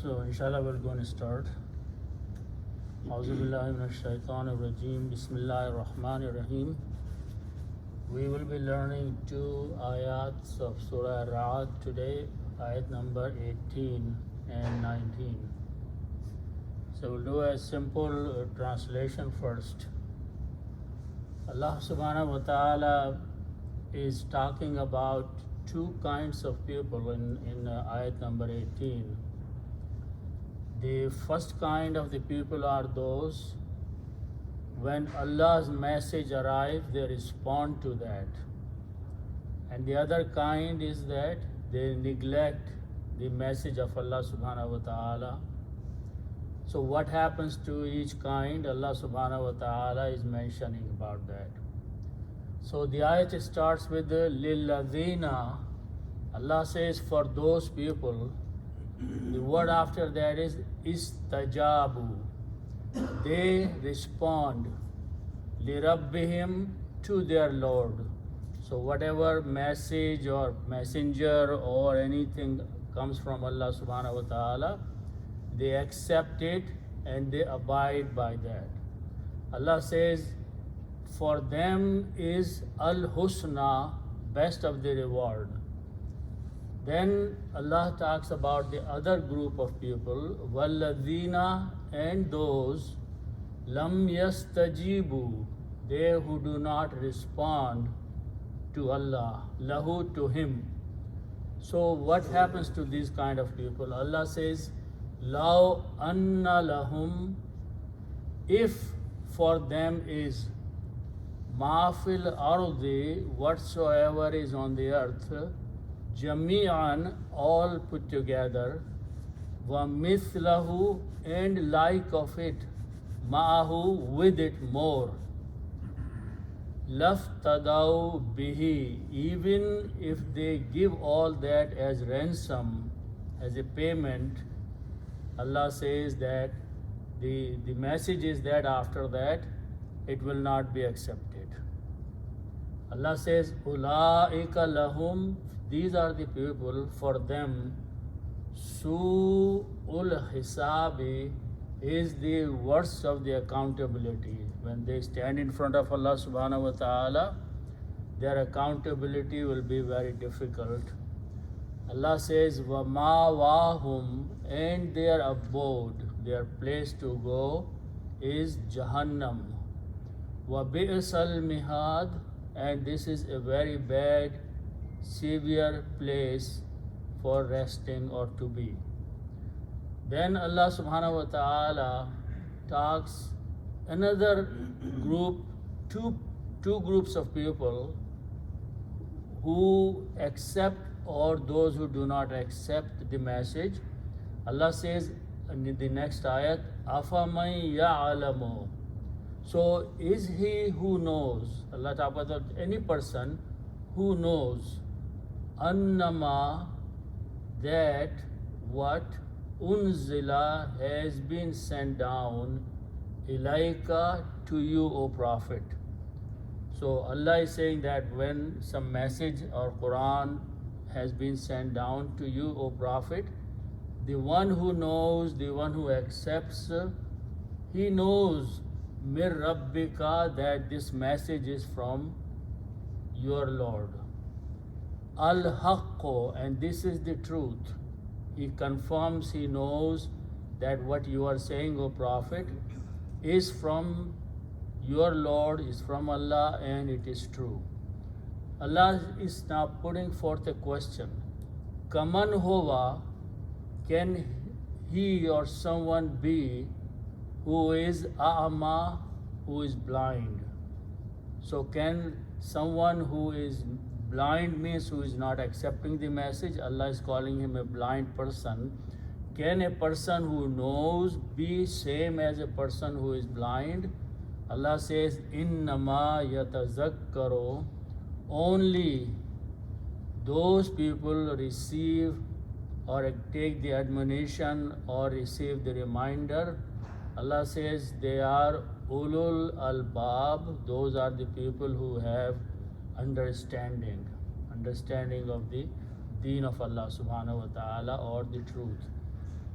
So inshallah we're going to start. A'udhu billahi minash shaitanir rajeem. Bismillahir rahmanir rahim. We will be learning two ayats of Surah Ra'd today, ayat number 18 and 19. So we'll do a simple translation first. Allah subhanahu wa ta'ala is talking about two kinds of people in ayat number 18. The first kind of the people are those when Allah's message arrives, they respond to that. And the other kind is that they neglect the message of Allah subhanahu wa ta'ala. So what happens to each kind? Allah subhanahu wa ta'ala is mentioning about that. So the ayat starts with the lilladhina. Allah says for those people. The word after that is istajabu. They respond lirabbihim to their Lord. So whatever message or messenger or anything comes from Allah subhanahu wa ta'ala, they accept it and they abide by that. Allah says for them is al-husna, best of the reward. Then Allah talks about the other group of people, walladhina, and those lam yastajibu, they who do not respond to Allah, lahu, to Him. So what happens to these kind of people? Allah says, law anna lahum, if for them is ma fil ardi, whatsoever is on the earth, Jami'an, all put together, wa mithlahu, and like of it, ma'ahu, with it more. Laftadau bihi, even if they give all that as ransom, as a payment, Allah says that the message is that after that, it will not be accepted. Allah says, Ula'ika lahum, these are the people, for them, Su'ul Hisabi is the worst of the accountability. When they stand in front of Allah subhanahu wa ta'ala, their accountability will be very difficult. Allah says, Wama wahum, and their abode, their place to go is Jahannam. Wa bi'sal mihad, and this is a very bad severe place for resting or to be. Then Allah subhanahu wa ta'ala talks another group, two groups of people who accept or those who do not accept the message. Allah says in the next ayat, Afaman ya'alamu. So is he who knows, Allah ta'ala, any person who knows annama, that what unzila has been sent down ilaika, to you, O Prophet. So Allah is saying that when some message or Quran has been sent down to you, O Prophet, the one who knows, the one who accepts, he knows mir rabbika, that this message is from your Lord. Al-Haqqo, and this is the truth. He confirms, he knows that what you are saying, O Prophet, is from your Lord, is from Allah, and it is true. Allah is now putting forth a question. Kaman hova, can he or someone be who is a'ama, who is blind? So can someone who is blind, means who is not accepting the message, Allah is calling him a blind person. Can a person who knows be same as a person who is blind? Allah says, Innama yatazakkaru, only those people receive or take the admonition or receive the reminder. Allah says they are ulul albab, those are the people who have understanding of the deen of Allah subhanahu wa ta'ala, or the truth.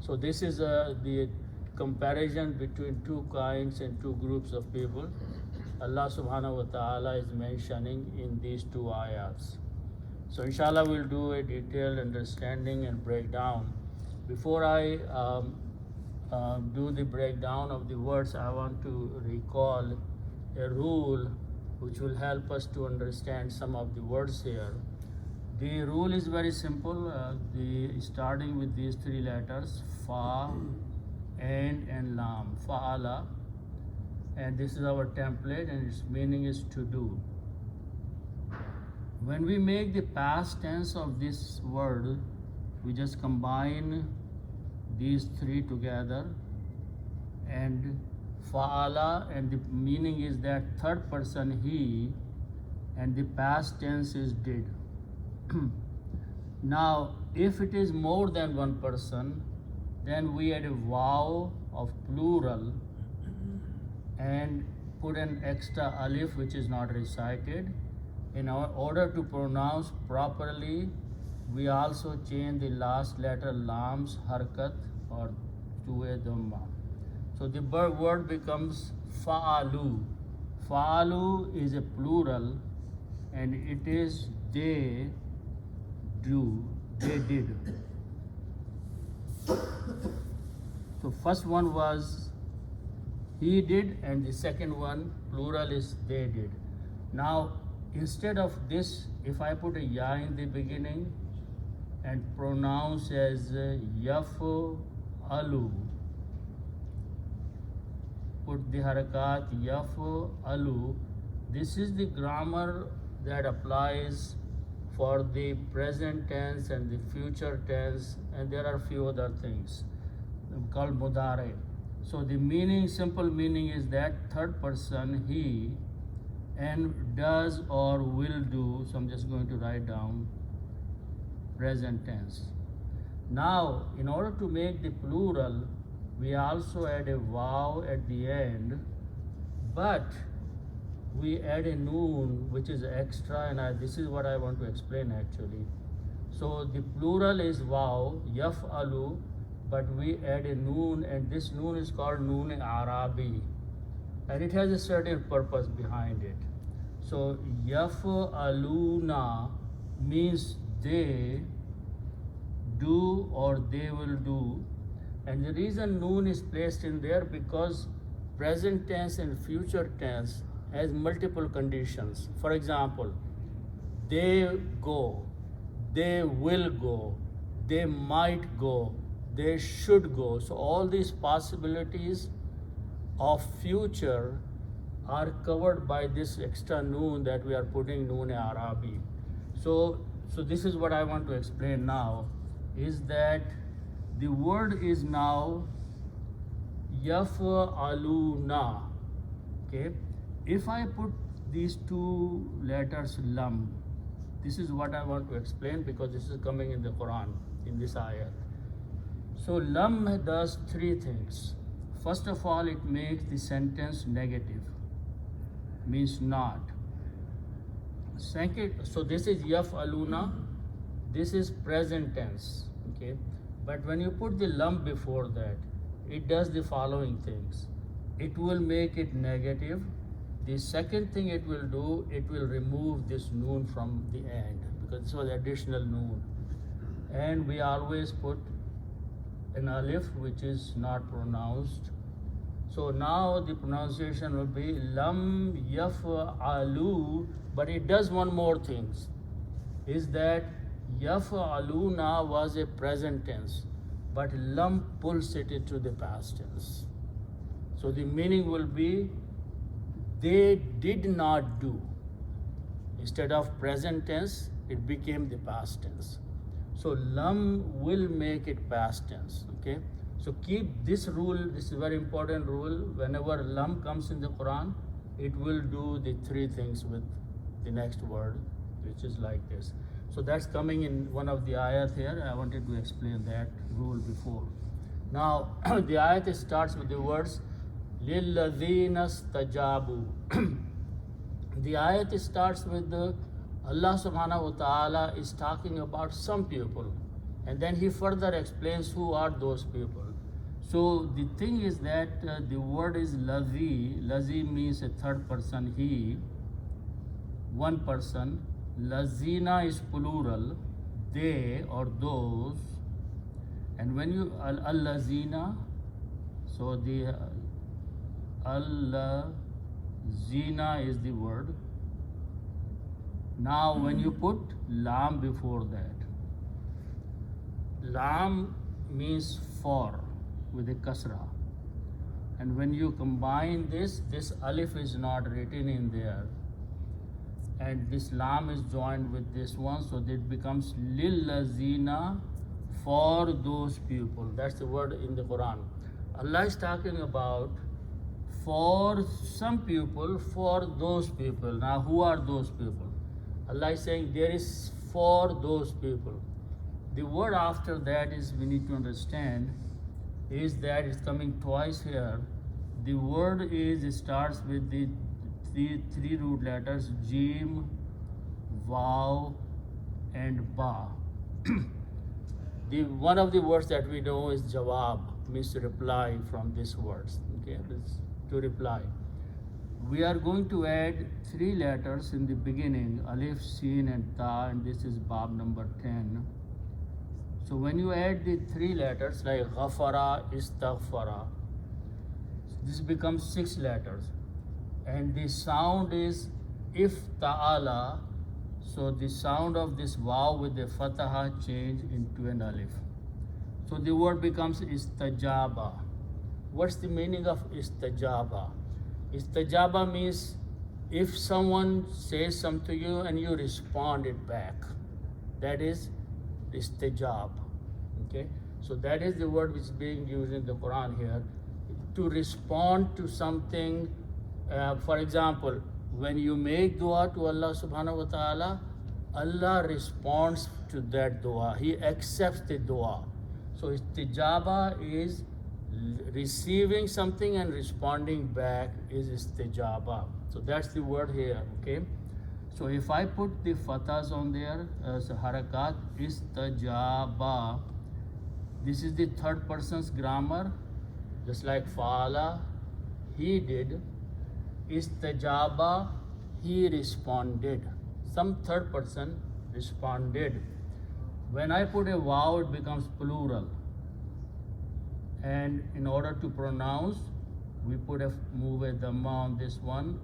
So this is the comparison between two kinds and two groups of people. Allah subhanahu wa ta'ala is mentioning in these two ayats. So inshallah we'll do a detailed understanding and breakdown. Before I do the breakdown of the words, I want to recall a rule which will help us to understand some of the words here. The rule is very simple, starting with these three letters, fa, and lam, fa'ala, and this is our template and its meaning is to do. When we make the past tense of this word, we just combine these three together, and fa'ala, and the meaning is that third person he, and the past tense is did. Now, if it is more than one person, then we add a vow of plural and put an extra alif which is not recited. In order to pronounce properly, we also change the last letter lam's harkat or to a dhamma. So the word becomes fa'alu. Fa'alu is a plural and it is they did. So first one was he did and the second one plural is they did. Now instead of this, if I put a ya in the beginning and pronounce as yaf'alu, put the harakat yaf'alu, this is the grammar that applies for the present tense and the future tense, and there are few other things called mudare. So the meaning, simple meaning is that third person he, and does or will do. So I'm just going to write down present tense. Now in order to make the plural, we also add a vow at the end, but we add a noon which is extra, and this is what I want to explain actually. So the plural is vow, yaf'alu, but we add a noon, and this noon is called noon Arabi, and it has a certain purpose behind it. So yaf'aluna means they do or they will do, and the reason noon is placed in there because present tense and future tense has multiple conditions. For example, they go, they will go, they might go, they should go. So all these possibilities of future are covered by this extra noon that we are putting, noon Arabi. So this is what I want to explain now, is that the word is now yaf'aluna. Okay, if I put these two letters lam, this is what I want to explain because this is coming in the Quran, in this ayat. So lam does three things. First of all, it makes the sentence negative, means not. Second, so this is yaf'aluna, this is present tense, okay? But when you put the lam before that, it does the following things. It will make it negative. The second thing it will do, it will remove this noon from the end because this was additional noon. And we always put an alif which is not pronounced. So now the pronunciation will be lam yaf'alu, but it does one more thing, is that yaf'aluna was a present tense, but lam pulls it into the past tense. So the meaning will be they did not do. Instead of present tense, it became the past tense. So lam will make it past tense, okay? So keep this rule, this is a very important rule. Whenever lam comes in the Quran, it will do the three things with the next word, which is like this. So that's coming in one of the ayat here. I wanted to explain that rule before. Now the ayat starts with the words لِلَّذِينَ اسْتَجَابُوا. The ayat starts with Allah subhanahu wa ta'ala is talking about some people. And then he further explains who are those people. So the thing is that the word is lazi. Lazi means a third person, he, one person. Lazina is plural, they or those. And when you al-lazina, so the al-lazina is the word. Now when you put lam before that, lam means for with a kasra. And when you combine this alif is not written in there. And this lam is joined with this one, so that it becomes lillazina, for those people. That's the word in the Quran. Allah is talking about for some people, for those people. Now who are those people? Allah is saying there is for those people. The word after that is, we need to understand, is that it's coming twice here. The word is, it starts with the three root letters, jim, vav, and ba. One of the words that we know is jawab, means to reply from these words. Okay, to reply. We are going to add three letters in the beginning, alif, sin, and ta, and this is bab number 10. So when you add the three letters like ghafara, istaghfara, this becomes 6 letters. And the sound is if ta'ala, so the sound of this waw with the fataha change into an alif. So the word becomes istajaba. What's the meaning of istajaba? Istajaba means if someone says something to you and you respond it back. That is istajab. Okay? So that is the word which is being used in the Quran here. To respond to something, for example, when you make dua to Allah subhanahu wa ta'ala, Allah responds to that dua. He accepts the dua. So istijaba is receiving something and responding back is istijaba. So that's the word here, okay? So if I put the fathas on there as harakat, istajaba, this is the third person's grammar, just like fa'ala, he did. Istajaba, he responded. Some third person responded. When I put a waw, it becomes plural. And in order to pronounce, we move a dhamma on this one,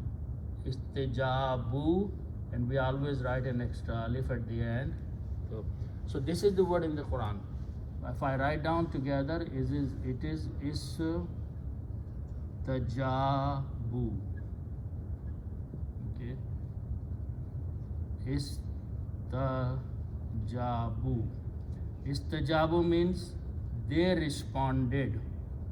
istijabu, and we always write an extra alif at the end. So this is the word in the Quran. If I write down together, it is istajabu. Okay. Istajabu. Istajabu means they responded.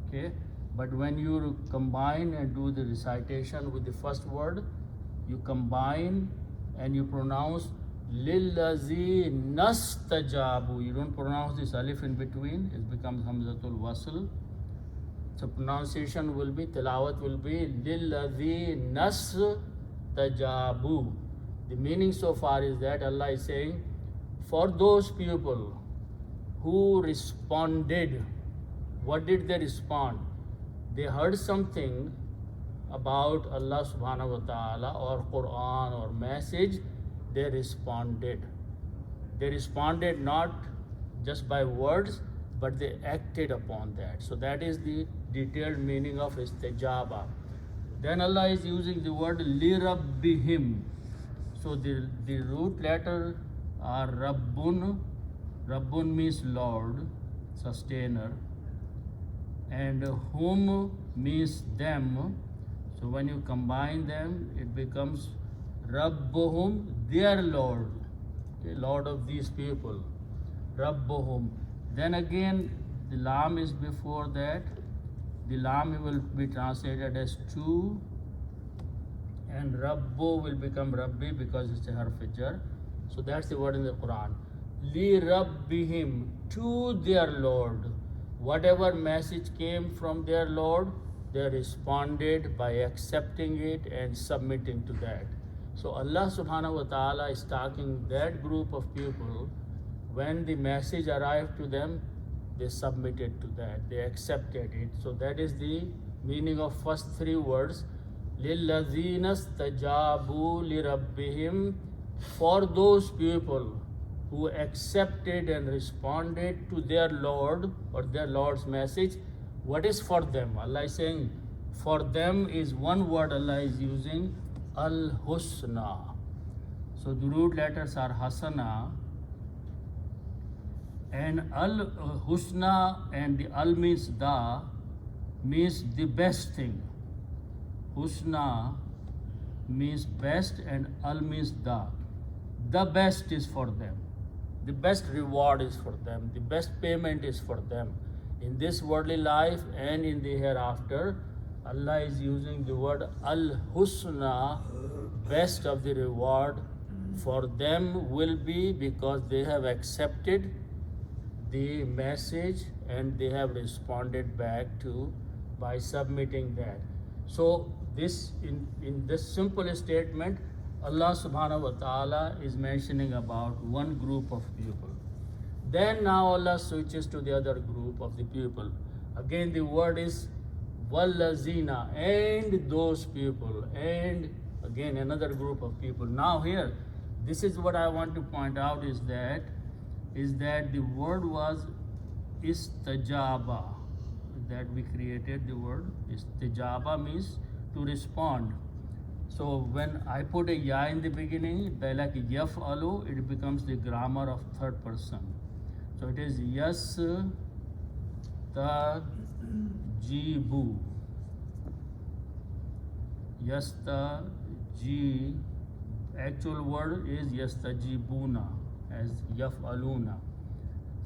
Okay. But when you combine and do the recitation with the first word, you combine and you pronounce lillazi nastajabu. You don't pronounce this alif in between, it becomes hamzatul wasl. So pronunciation will be, tilawat will be lillazi nastajabu. The meaning so far is that Allah is saying, for those people who responded, what did they respond? They heard something about Allah subhanahu wa ta'ala or Quran or message, they responded. They responded not just by words, but they acted upon that. So that is the detailed meaning of istijaba. Then Allah is using the word li rabbihim. So the root letter are rabbun. Rabbun means Lord, sustainer. And hum means them. So when you combine them, it becomes Rabbuhum, their Lord. Okay, Lord of these people. Rabbuhum. Then again, the lam is before that. The lam will be translated as to, and Rabbu will become Rabbi because it's a harf jar. So that's the word in the Quran. Li Rabbihim, to their Lord. Whatever message came from their Lord, they responded by accepting it and submitting to that. So Allah subhanahu wa ta'ala is talking that group of people when the message arrived to them, they submitted to that, they accepted it. So that is the meaning of first three words. لِلَّذِينَ اسْتَجَابُوا لِرَبِّهِمْ, for those people who accepted and responded to their Lord or their Lord's message. What is for them? Allah is saying for them is one word Allah is using, Al-Husna. So the root letters are Hasana, and Al-Husna, and the Al means the best thing. Husna means best and Al means the best is for them. The best reward is for them. The best payment is for them. In this worldly life and in the hereafter, Allah is using the word Al-Husna, best of the reward for them will be because they have accepted the message and they have responded back to by submitting that. So this in this simple statement, Allah subhanahu wa ta'ala is mentioning about one group of people. Then now Allah switches to the other group of the people. Again the word is Wallazina, and those people, and again another group of people. Now here, this is what I want to point out is that the word was istajaba, that we created the word. Istajaba means to respond. So when I put a ya in the beginning, like yaf'alu, it becomes the grammar of third person. So it is yas tajibu. Yastaji, actual word is yastajibuna as yaf'aluna.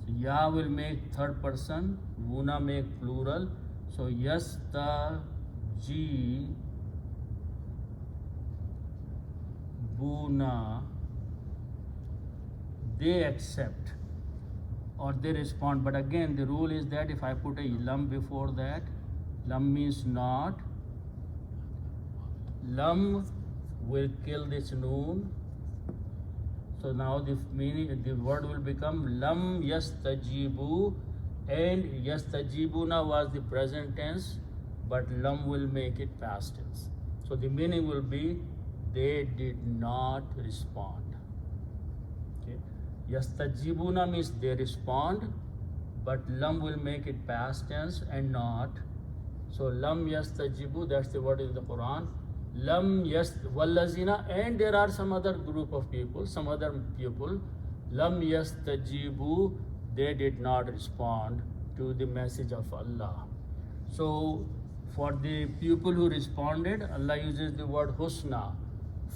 So ya will make third person, wuna make plural. So yastajibuna, they accept or they respond. But again the rule is that if I put a lam before that, lam means not. Lam will kill this noon. So now the meaning, the word will become lam yastajibu, and yastajibuna was the present tense, but lam will make it past tense. So the meaning will be they did not respond. Okay. Yastajibuna means they respond, but lam will make it past tense and not. So lam yastajibu, that's the word in the Quran. Lam wallazina, and there are some other group of people, some other people, lam yastajibu, they did not respond to the message of Allah. So for the people who responded, Allah uses the word husna.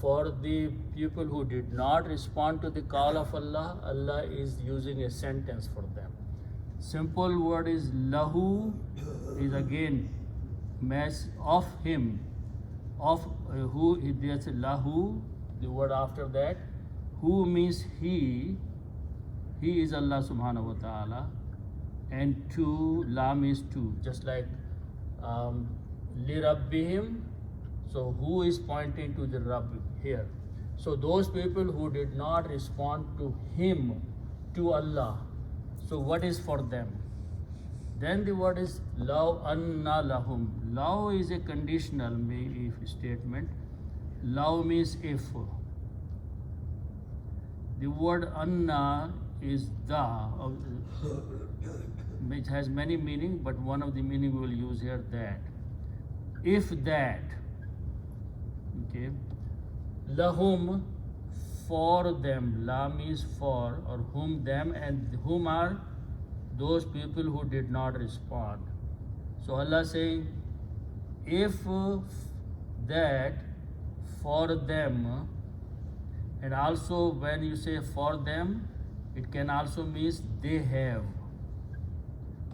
For the people who did not respond to the call of Allah, Allah is using a sentence for them. Simple word is lahu, is again mess of him. Of who, there's lahu, the word after that. Who means he is Allah subhanahu wa ta'ala, and to, la means to, just like lirabbihim. So who is pointing to the Rabb here? So those people who did not respond to him, to Allah, so what is for them? Then the word is law anna lahum. Law is a conditional if statement. Law means if. The word anna is which has many meanings, but one of the meaning we will use here, that. If that, okay, lahum, for them, la means for, or whom, them, and whom are those people who did not respond. So Allah saying, if that, for them, and also when you say for them, it can also means they have.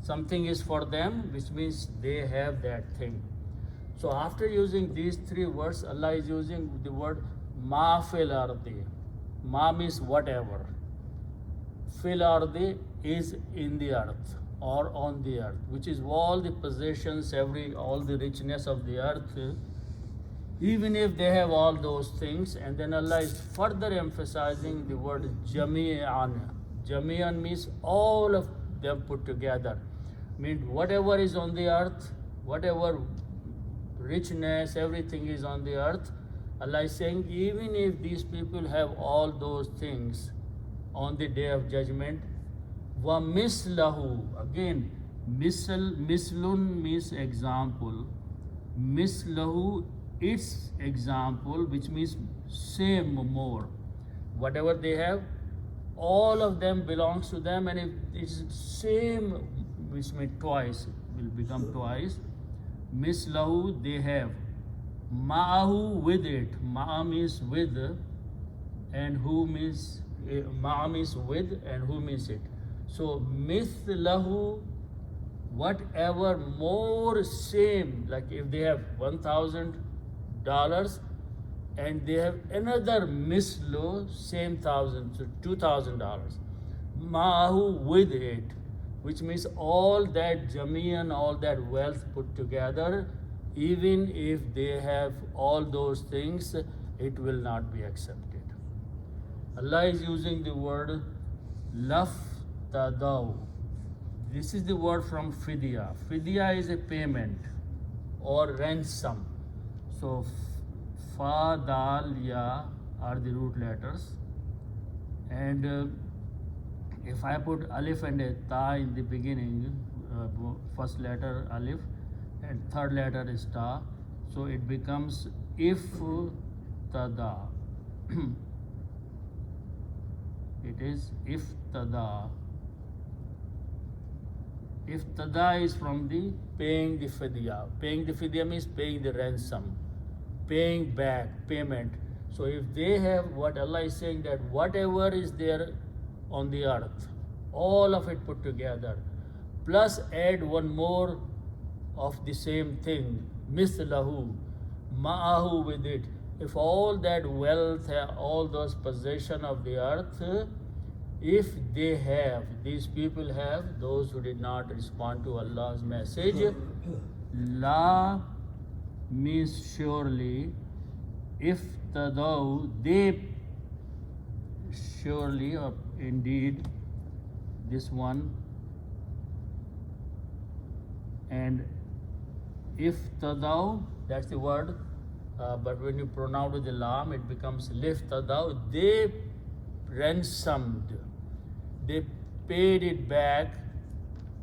Something is for them, which means they have that thing. So after using these three words, Allah is using the word ma fil ardi. Ma means whatever. Fil ardi is in the earth or on the earth, which is all the possessions, all the richness of the earth. Even if they have all those things, and then Allah is further emphasizing the word jami'an, Jamian means all of them put together. Means whatever is on the earth, whatever richness, everything is on the earth. Allah is saying, even if these people have all those things on the day of judgment, wa mislahu, again, mislun means example, mislahu, its example, which means same more. Whatever they have, all of them belongs to them, and if it's same, which means twice, will become twice. Mislahu, they have. Ma'ahu, with it. Ma means with, and who means, ma means with, and who means it. So mithlahu, whatever more same, like if they have $1,000 and they have another mislu, same thousand, so $2,000. Ma'ahu, with it, which means all that jamian, all that wealth put together, even if they have all those things, it will not be accepted. Allah is using the word laftadaw. This is the word from fidya. Fidya is a payment or ransom. So fa, dal, ya are the root letters, and if I put alif and a ta in the beginning, first letter alif and third letter is ta, so it becomes if tada. It is if tada. If tada is from the paying the fidya. Paying the fidya means paying the ransom, paying back, payment. So if they have, what Allah is saying, that whatever is there on the earth, all of it put together, plus add one more of the same thing, mislahu, ma'ahu, with it. If all that wealth, all those possession of the earth, if they have, these people have, those who did not respond to Allah's message, la means surely, if tadaw, they surely or indeed, this one, and if tadaw, that's the word, but when you pronounce with the lam, it becomes lif tadaw, they ransomed, they paid it back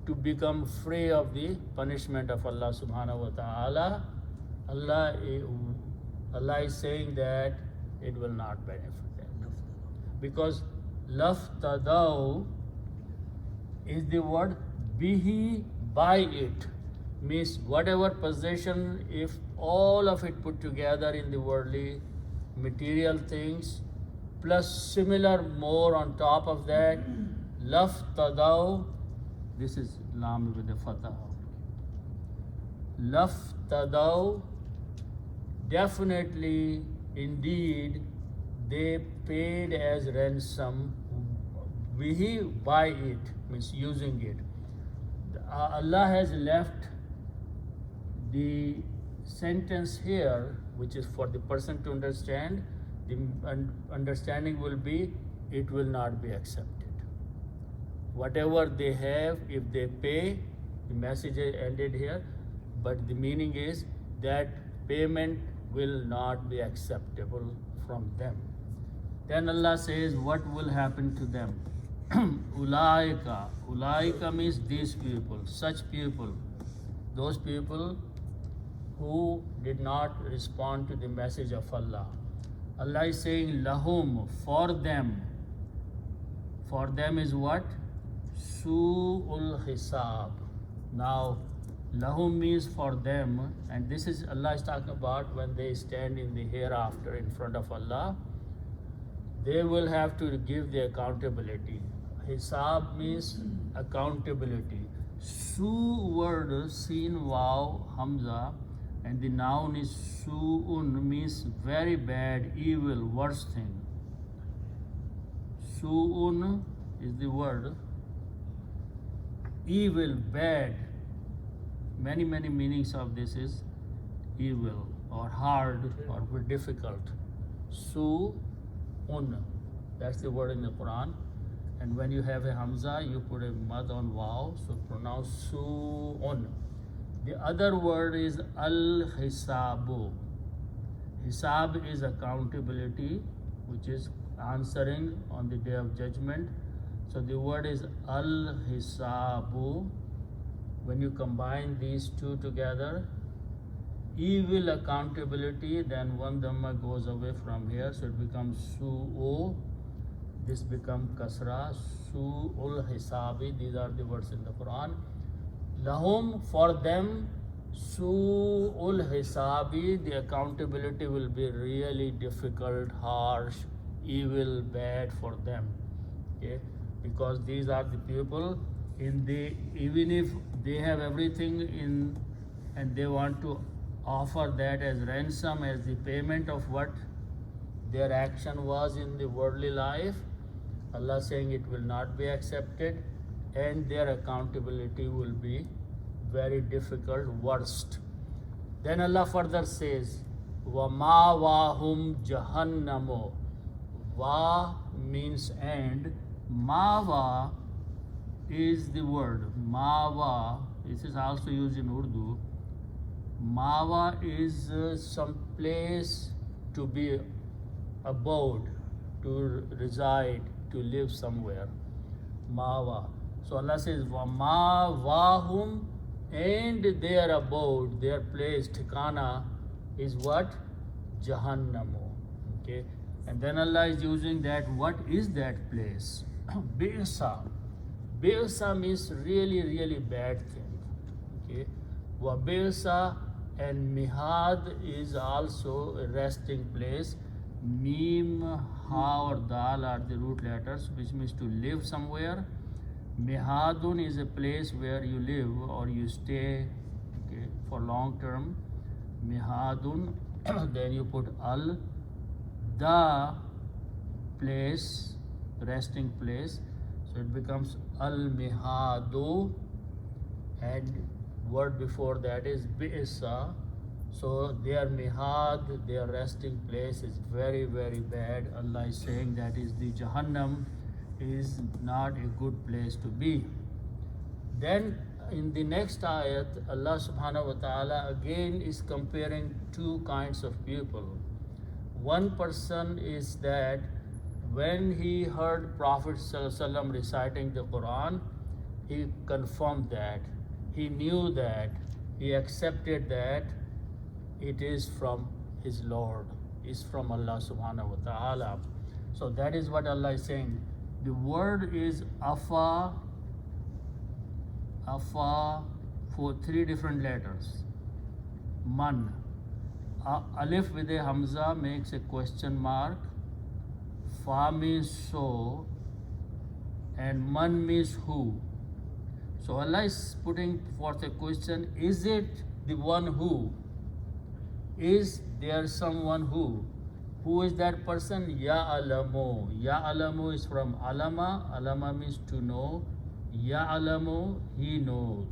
to become free of the punishment of Allah subhanahu wa ta'ala. Allah is saying that it will not benefit them, because laftadaw is the word bihi, by it, means whatever possession, if all of it put together in the worldly material things, plus similar more on top of that, laftadaw, this is lam with the fatah, laftadaw, definitely, indeed, they paid as ransom, bihi, by it, means using it. Allah has left the sentence here, which is for the person to understand. The understanding will be, it will not be accepted. Whatever they have, if they pay, the message ended here, but the meaning is that payment will not be acceptable from them. Then Allah says, what will happen to them? Ulaika. Ulaika means these people, such people, those people who did not respond to the message of Allah. Allah is saying, lahum, for them. For them is what? Su'ul hisab. Now, lahum means for them, and this is Allah is talking about when they stand in the hereafter in front of Allah. They will have to give the accountability. Hisab means accountability. Su word, sin, waw, hamza, and the noun is su'un, means very bad, evil, worst thing. Su'un is the word. Evil, bad. Many meanings of this is evil or hard or difficult. Su'un, that's the word in the Quran. And when you have a hamza, you put a mad on waw, so pronounce su'un. The other word is al-hisabu. Hisab is accountability, which is answering on the day of judgment. So the word is al-hisabu. When you combine these two together, evil accountability, then one dhamma goes away from here, so it becomes su'u. This becomes kasra, su'ul hisabi. These are the words in the Quran. Lahum, for them, su'ul hisabi, the accountability will be really difficult, harsh, evil, bad for them. Okay? Because these are the people even if they have everything in and they want to offer that as ransom, as the payment of what their action was in the worldly life, Allah saying it will not be accepted, and their accountability will be very difficult, worst. Then Allah further says, وَمَاوَاهُمْ جَهَنَّمُ. Va means and, Mawa is the word. Mawa, this is also used in Urdu. Mawa is some place to be abode, to reside, to live somewhere. Mawa. So Allah says, Mawahum, and their abode, their place, Tikana, is what? Jahannamu. Okay. And then Allah is using that. What is that place? Bi'sa. Bi'sa means really, really bad thing. Okay. Wa bi'sa, and mihad is also a resting place. Mim, ha, or dal are the root letters, which means to live somewhere. Mihadun is a place where you live or you stay, okay, for long term. Mihadun, then you put al, the place, resting place, so it becomes al-mihadu, and word before that is bi'sa. So their mihad, their resting place is very, very bad. Allah is saying that is the Jahannam is not a good place to be. Then in the next ayat, Allah subhanahu wa ta'ala again is comparing two kinds of people. One person is that when he heard Prophet ﷺ reciting the Quran, he confirmed that, he knew that, he accepted that it is from his Lord, is from Allah subhanahu wa ta'ala. So that is what Allah is saying. The word is afa, for three different letters. Man. Alif with a hamza makes a question mark. Fa means so, and man means who. So Allah is putting forth a question: is it the one who? Is there someone who? Who is that person? Ya'alamu. Ya'alamu is from alama. Alama means to know. Ya'alamu, he knows.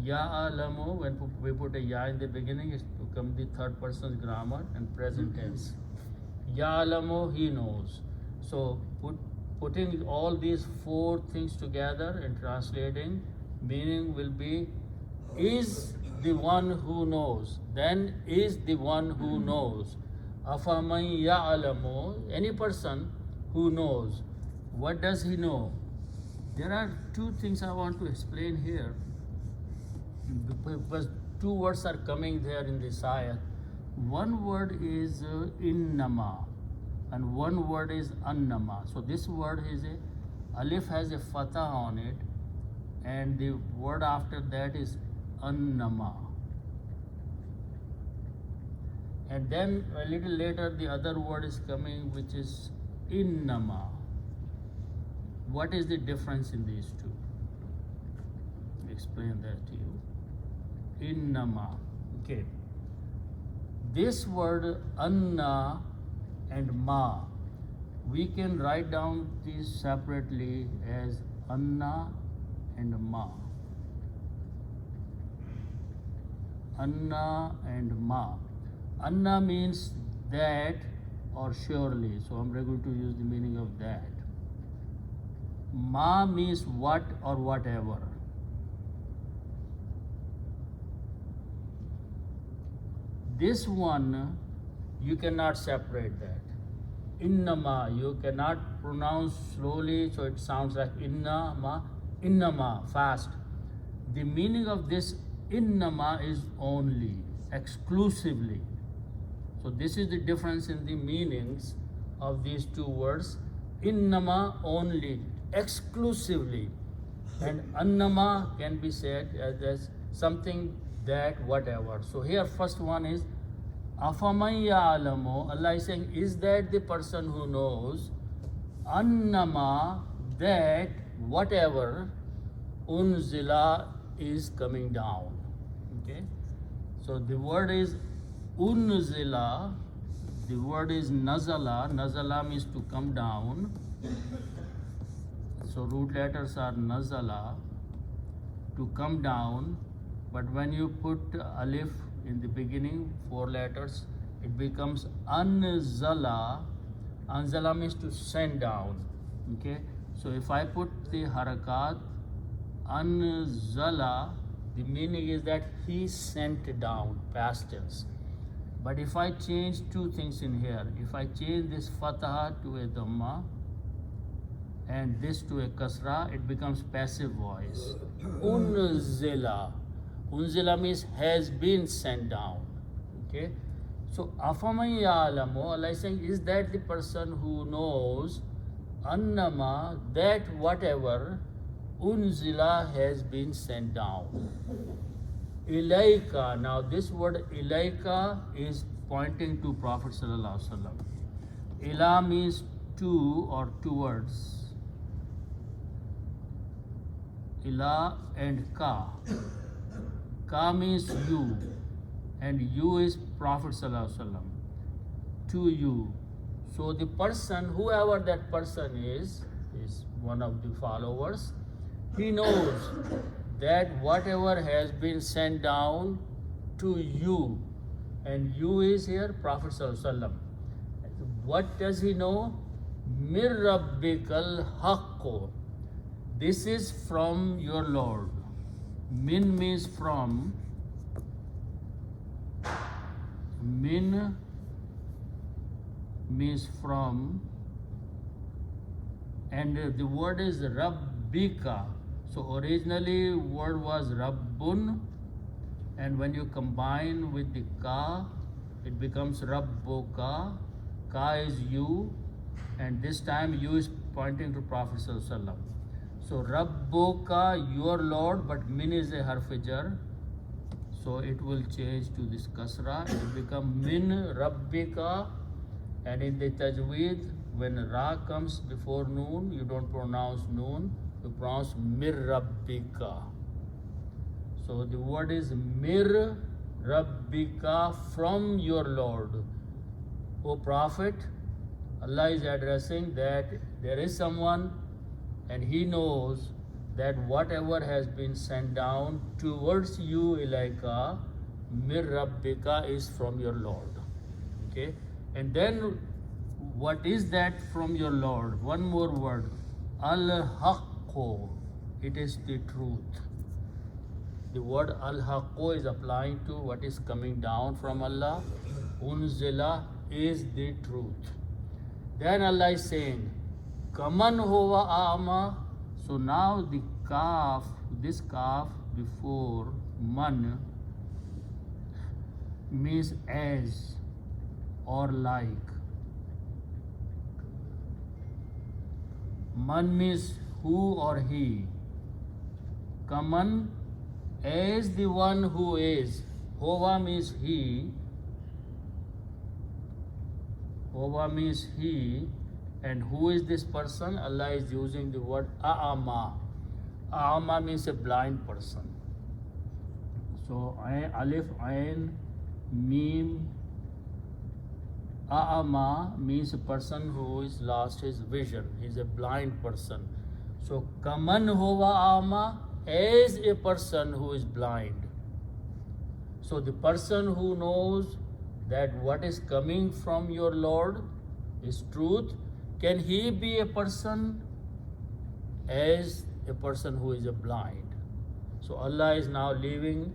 Ya'alamu, when we put a ya in the beginning, it becomes the third person's grammar and present tense. Ya'alamu, he knows. So putting all these four things together and translating, meaning will be, is the one who knows. Then is the one who knows. Afaman ya'alamu, any person who knows. What does he know? There are two things I want to explain here, because two words are coming there in this ayat. One word is innama, and one word is annama. So this word is alif has a fatah on it, and the word after that is annama. And then a little later the other word is coming, which is innama. What is the difference in these two? Explain that to you. Innama. Okay. This word anna and ma, we can write down these separately as anna and ma. Anna and ma. Anna means that or surely. So I'm going to use the meaning of that. Ma means what or whatever. This one, you cannot separate that. Innama, you cannot pronounce slowly, so it sounds like innama, innama, fast. The meaning of this innama is only, exclusively. So this is the difference in the meanings of these two words. Innama, only, exclusively. And annama can be said as something that, whatever. So here first one is Afaman ya'lamu. Allah is saying, is that the person who knows annama, that whatever unzila is coming down. Okay, so the word is unzila, the word is nazala. Nazala means to come down. So root letters are nazala, to come down. But when you put alif in the beginning, 4 letters, it becomes anzala. Anzala means to send down. Okay, so if I put the harakat anzala, the meaning is that he sent down, past tense. But if I change two things in here, if I change this fatha to a dhamma and this to a kasra, it becomes passive voice. Unzila. Unzila means has been sent down. Okay, so afaman ya'lamu, Allah is saying, is that the person who knows annama, that whatever unzila has been sent down. Ilaika. Now this word ilaika is pointing to Prophet sallallahu alaihi wasallam. Ila means to or towards. Ila and ka. Ka means you, and you is Prophet sallallahu alaihi wasallam. To you. So the person, whoever that person is one of the followers. He knows that whatever has been sent down to you, and you is here Prophet sallallahu alaihi wasallam. What does he know? Mir rabbikal haqqo. This is from your Lord. Min means from. Min means from, and the word is rabbika. So originally word was rabbun, and when you combine with the ka, it becomes rabbuka. Ka is you, and this time you is pointing to Prophet sallallahu alaihi wasallam. So rabbuka, your Lord, but min is a harf jar, so it will change to this kasra. It will become min rabbika, and in the tajweed, when ra comes before noon, you don't pronounce noon, you pronounce mir rabbika. So the word is mir rabbika, from your Lord. O Prophet, Allah is addressing that there is someone, and he knows that whatever has been sent down towards you, ilaika, mir rabbika, is from your Lord. Okay, and then what is that from your Lord? One more word, al-haqqo. It is the truth. The word al-haqqo is applying to what is coming down from Allah. Unzila is the truth. Then Allah is saying, Kaman huwa a'ma. So now the kaf, this kaf before man means as or like. Man means who or he. Kaman, as the one who is. Hova means he. Hova means he. And who is this person? Allah is using the word a'ama. A'ama means a blind person. So alif, ain, mim. A'ama means a person who is lost his vision. He is a blind person. So kaman huwa a'ama, as a person who is blind. So the person who knows that what is coming from your Lord, is truth, can he be a person as a person who is a blind? So Allah is now leaving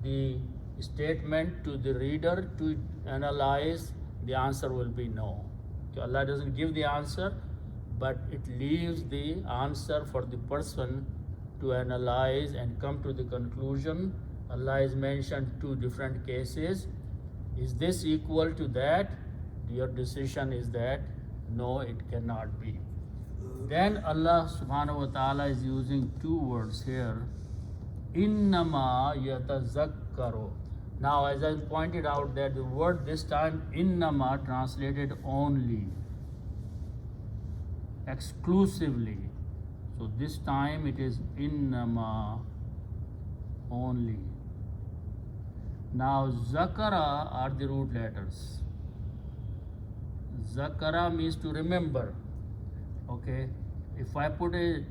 the statement to the reader to analyze. The answer will be no. So Allah doesn't give the answer, but it leaves the answer for the person to analyze and come to the conclusion. Allah has mentioned two different cases. Is this equal to that? Your decision is that no, it cannot be. Then Allah subhanahu wa ta'ala is using two words here. Innama yatazakkaru. Now, as I pointed out, that the word this time innama translated only, exclusively. So this time it is innama only. Now zakara are the root letters. Zakara means to remember. Okay, if I put a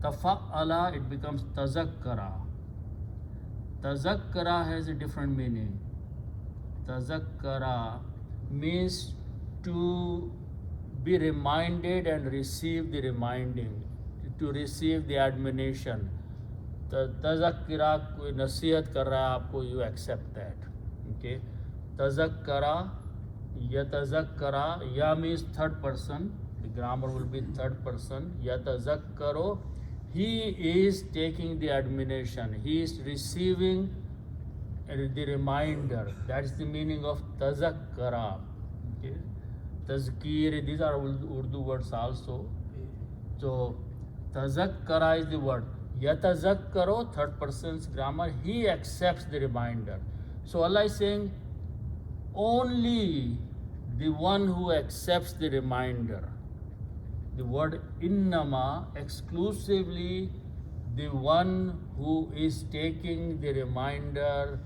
tafa'ala, it becomes tazakkara. Tazakkara has a different meaning. Tazakkara means to be reminded and receive the reminding, to receive the admonition. Tazakkara कोई नसीहत कर रहा है आपको, you accept that. Okay, tazakkara, yatazakkara, ya means third person. The grammar will be third person. Yatazakkaru, he is taking the admonition, he is receiving the reminder. That's the meaning of tazakkara. Okay, tazkir, these are Urdu words also. So tazakkara is the word. Yatazakkaru, third person's grammar, he accepts the reminder. So Allah is saying only the one who accepts the reminder. The word innama, exclusively the one who is taking the reminder,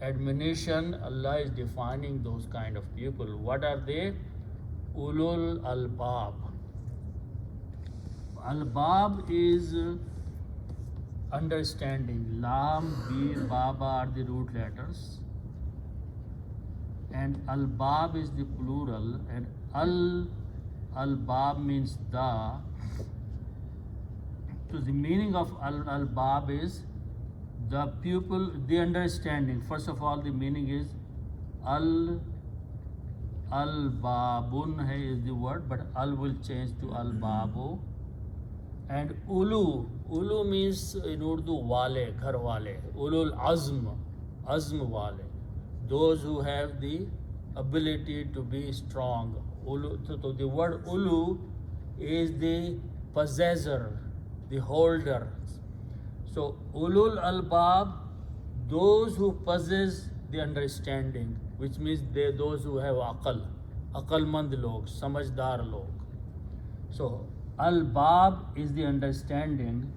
admonition. Allah is defining those kind of people. What are they? Ulul albab. Albab is understanding. Lam, Bir, Baba are the root letters, and albab is the plural, and albab means the. So the meaning of albab is the pupil, the understanding. First of all, the meaning is albabun is the word, but al will change to albabu. And ulu means in Urdu wale, ghar wale. Ulul azm wale. Those who have the ability to be strong. So the word ulu is the possessor, the holder. So ulul albab, those who possess the understanding, which means those who have aqalmand log, samajdar log. So albab is the understanding.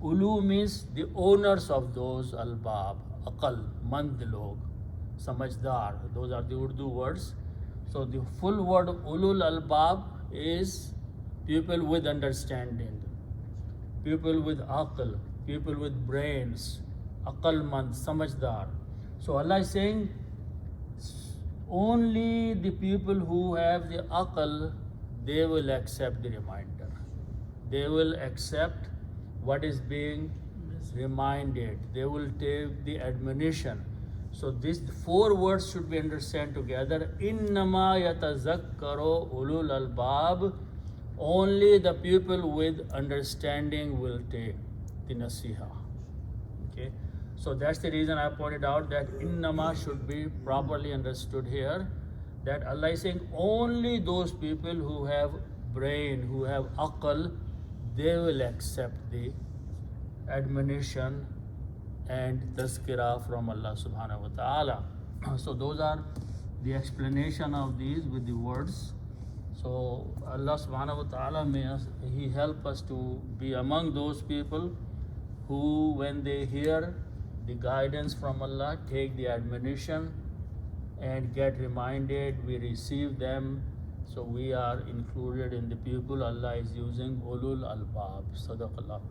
Ulu means the owners of those albab, aqalmand log, samajdar. Those are the Urdu words. So the full word ulul albab is people with understanding, people with aql, people with brains, aqalmand, samajdar. So Allah is saying only the people who have the aql, they will accept the reminder. They will accept what is being reminded. They will take the admonition. So these four words should be understood together. Innama yatazakkaru ulul albab. Only the people with understanding will take the nasiha. Okay. So that's the reason I pointed out that innama should be properly understood here. That Allah is saying only those people who have brain, who have aql, they will accept the admonition and tazkirah from Allah subhanahu wa ta'ala. So those are the explanation of these with the words. So Allah subhanahu wa ta'ala He help us to be among those people who, when they hear the guidance from Allah, take the admonition and get reminded, we receive them. So we are included in the people Allah is using ulul albab. Sadaqallahu.